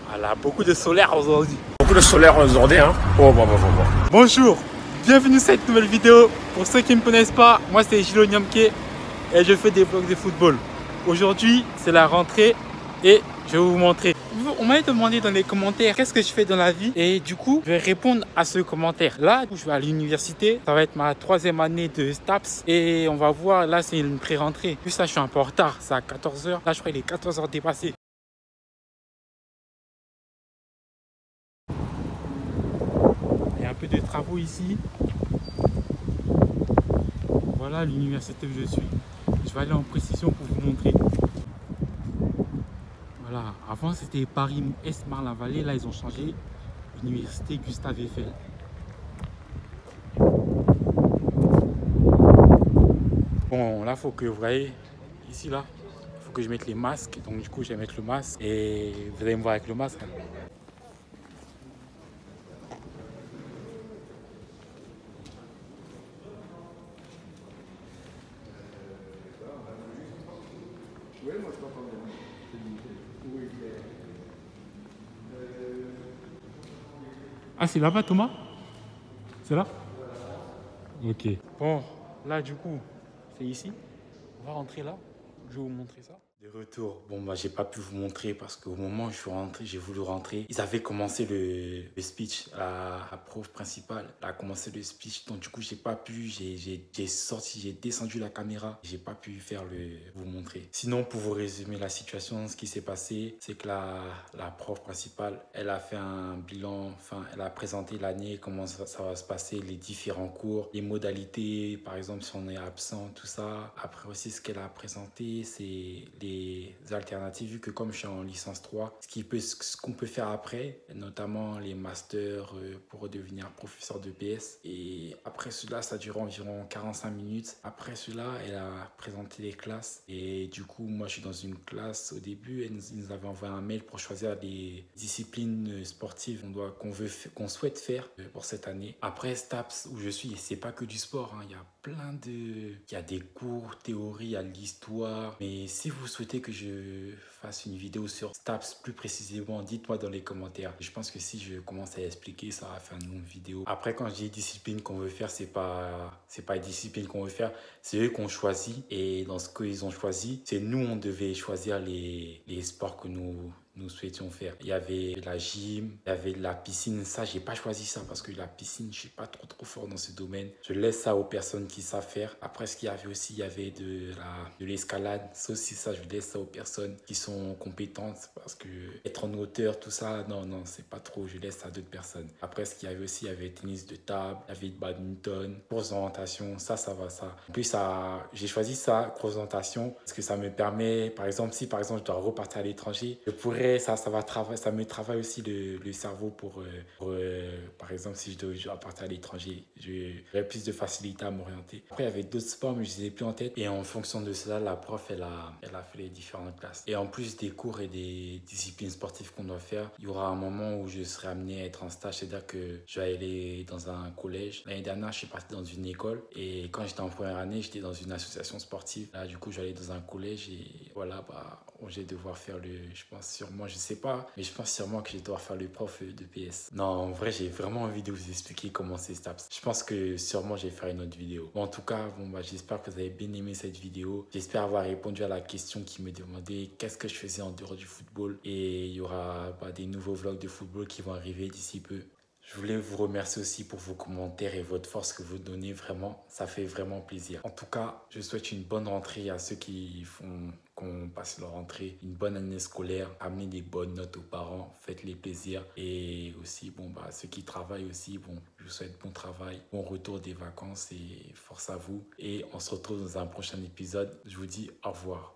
Voilà, beaucoup de solaire aujourd'hui. Beaucoup de solaire aujourd'hui, hein. Oh. Bonjour, bienvenue à cette nouvelle vidéo. Pour ceux qui ne me connaissent pas, moi c'est Gilo Nyamke et je fais des vlogs de football. Aujourd'hui, c'est la rentrée et je vais vous montrer. On m'a demandé dans les commentaires qu'est-ce que je fais dans la vie et du coup, je vais répondre à ce commentaire. Là, je vais à l'université. Ça va être ma 3e année de STAPS et on va voir, là c'est une pré-rentrée. Puis ça, je suis un peu en retard, c'est à 14 h. Là, je crois qu'il est 14 h dépassé. Il y a un peu de travaux ici. Voilà l'université où je suis. Je vais aller en précision pour vous montrer. Voilà, avant c'était Paris-Est Marne-la-Vallée, là ils ont changé. Université Gustave Eiffel. Bon, là faut que vous voyez, ici là, il faut que je mette les masques. Donc du coup je vais mettre le masque et vous allez me voir avec le masque. Ah, c'est là-bas, Thomas? C'est là? Ok. Bon, là, du coup, c'est ici. On va rentrer là. Je vais vous montrer ça. De retour. Bon, bah, j'ai pas pu vous montrer parce qu'au moment où je suis rentré, j'ai voulu rentrer. Ils avaient commencé le speech. La prof principale a commencé le speech. Donc, du coup, j'ai pas pu. J'ai descendu la caméra. J'ai pas pu vous montrer. Sinon, pour vous résumer la situation, ce qui s'est passé, c'est que la prof principale, elle a fait un bilan. Enfin, elle a présenté l'année, comment ça va se passer, les différents cours, les modalités, par exemple, si on est absent, tout ça. Après aussi, ce qu'elle a présenté, c'est les alternatives, vu que comme je suis en licence 3, ce qu'on peut faire après, notamment les masters pour devenir professeur de PS. Et après cela, ça dure environ 45 minutes. Après cela, elle a présenté les classes. Et du coup, moi, je suis dans une classe. Au début, elle nous avait envoyé un mail pour choisir les disciplines sportives qu'on souhaite faire pour cette année. Après STAPS, où je suis, c'est pas que du sport, hein. Il y a il y a des cours, théorie, il y a l'histoire. Mais si vous souhaitez que je fasse une vidéo sur STAPS plus précisément, dites-moi dans les commentaires. Je pense que si je commence à expliquer, ça va faire une longue vidéo. Après, quand je dis discipline qu'on veut faire, c'est pas une discipline qu'on veut faire, c'est eux qu'on choisit. Et dans ce qu'ils ont choisi, c'est nous, on devait choisir les sports que nous souhaitions faire. Il y avait la gym, il y avait la piscine. Ça, j'ai pas choisi ça parce que la piscine, je suis pas trop fort dans ce domaine. Je laisse ça aux personnes qui savent faire. Après, ce qu'il y avait aussi, il y avait de l'escalade. Ça aussi, ça, je laisse ça aux personnes qui sont compétentes parce que être en hauteur, tout ça, non, c'est pas trop. Je laisse ça à d'autres personnes. Après, ce qu'il y avait aussi, il y avait tennis de table, il y avait badminton, course d'orientation. Ça va, ça. En plus, j'ai choisi ça, course d'orientation, parce que ça me permet, par exemple, si par exemple je dois repartir à l'étranger, je pourrais, ça me travaille aussi le cerveau pour par exemple, si je dois partir à l'étranger, j'aurais plus de facilité à m'orienter. Après, il y avait d'autres sports, mais je ne les ai plus en tête. Et en fonction de cela, la prof, elle a fait les différentes classes. Et en plus des cours et des disciplines sportives qu'on doit faire, il y aura un moment où je serai amené à être en stage, c'est-à-dire que je vais aller dans un collège. L'année dernière, je suis parti dans une école. Et quand j'étais en première année, j'étais dans une association sportive. Là, du coup, je vais aller dans un collège et voilà, je vais devoir faire je pense sûrement, je sais pas, mais je pense sûrement que je vais devoir faire le prof de PS. Non, en vrai, j'ai vraiment envie de vous expliquer comment c'est STAPS. Je pense que sûrement, je vais faire une autre vidéo. Bon, en tout cas, j'espère que vous avez bien aimé cette vidéo. J'espère avoir répondu à la question qui me demandait qu'est-ce que je faisais en dehors du football. Et il y aura des nouveaux vlogs de football qui vont arriver d'ici peu. Je voulais vous remercier aussi pour vos commentaires et votre force que vous donnez, vraiment, ça fait vraiment plaisir. En tout cas, je souhaite une bonne rentrée à ceux qu'on passe leur rentrée, une bonne année scolaire, amenez des bonnes notes aux parents, faites-les plaisir. Et aussi, ceux qui travaillent aussi, je vous souhaite bon travail, bon retour des vacances et force à vous. Et on se retrouve dans un prochain épisode. Je vous dis au revoir.